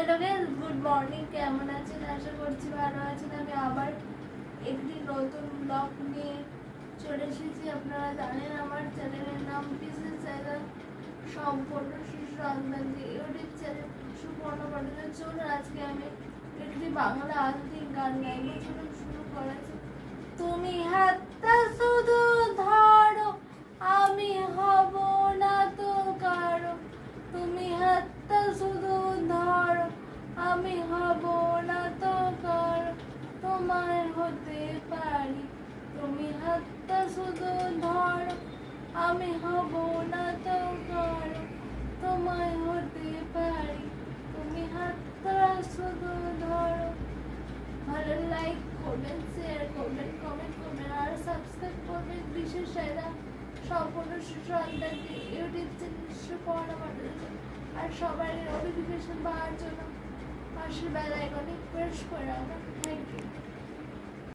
Hello guys, good morning. কেমন আছেন? আশা করছি ভালো আছেন। আমি আবার একটি নতুন ব্লগ নিয়ে চলে এসেছি। আপনারা জানেন আমার চ্যানেলের নাম পিসি চ্যানেল, সম্পূর্ণ শিশু সন্তানকে ইউটিউব চ্যানেল সুপর্ণ পাঠানোর জন্য আজকে আমি একটি বাংলা আধুনিক গান গাইবো। চলুন শুরু করা যাক। তুমি হাতটা শুধু ধরো, আমি হব না তো কারো। তুমি হাতটা শুধু ধরো, আমি হব না তো কারো। তোমায় হতে পারি। তুমি হাতটা শুধু ধরো, আমি হব না তো কারো। তোমায় হতে পারি। তুমি হাতটা শুধু ধরো। ভালো লাইক করবেন, শেয়ার করবেন, কমেন্ট করবেন আর সাবস্ক্রাইব করবেন। বিশেষ সেরা সম্পূর্ণ শিশু সন্তানকে ইউটিউব চ্যানেল সুপর্ণ পাঠানোর জন্য আর সবার নোটিফিকেশন পাওয়ার জন্য পাশের বেল আইকনে প্রেস করে রাখবেন। Thank you.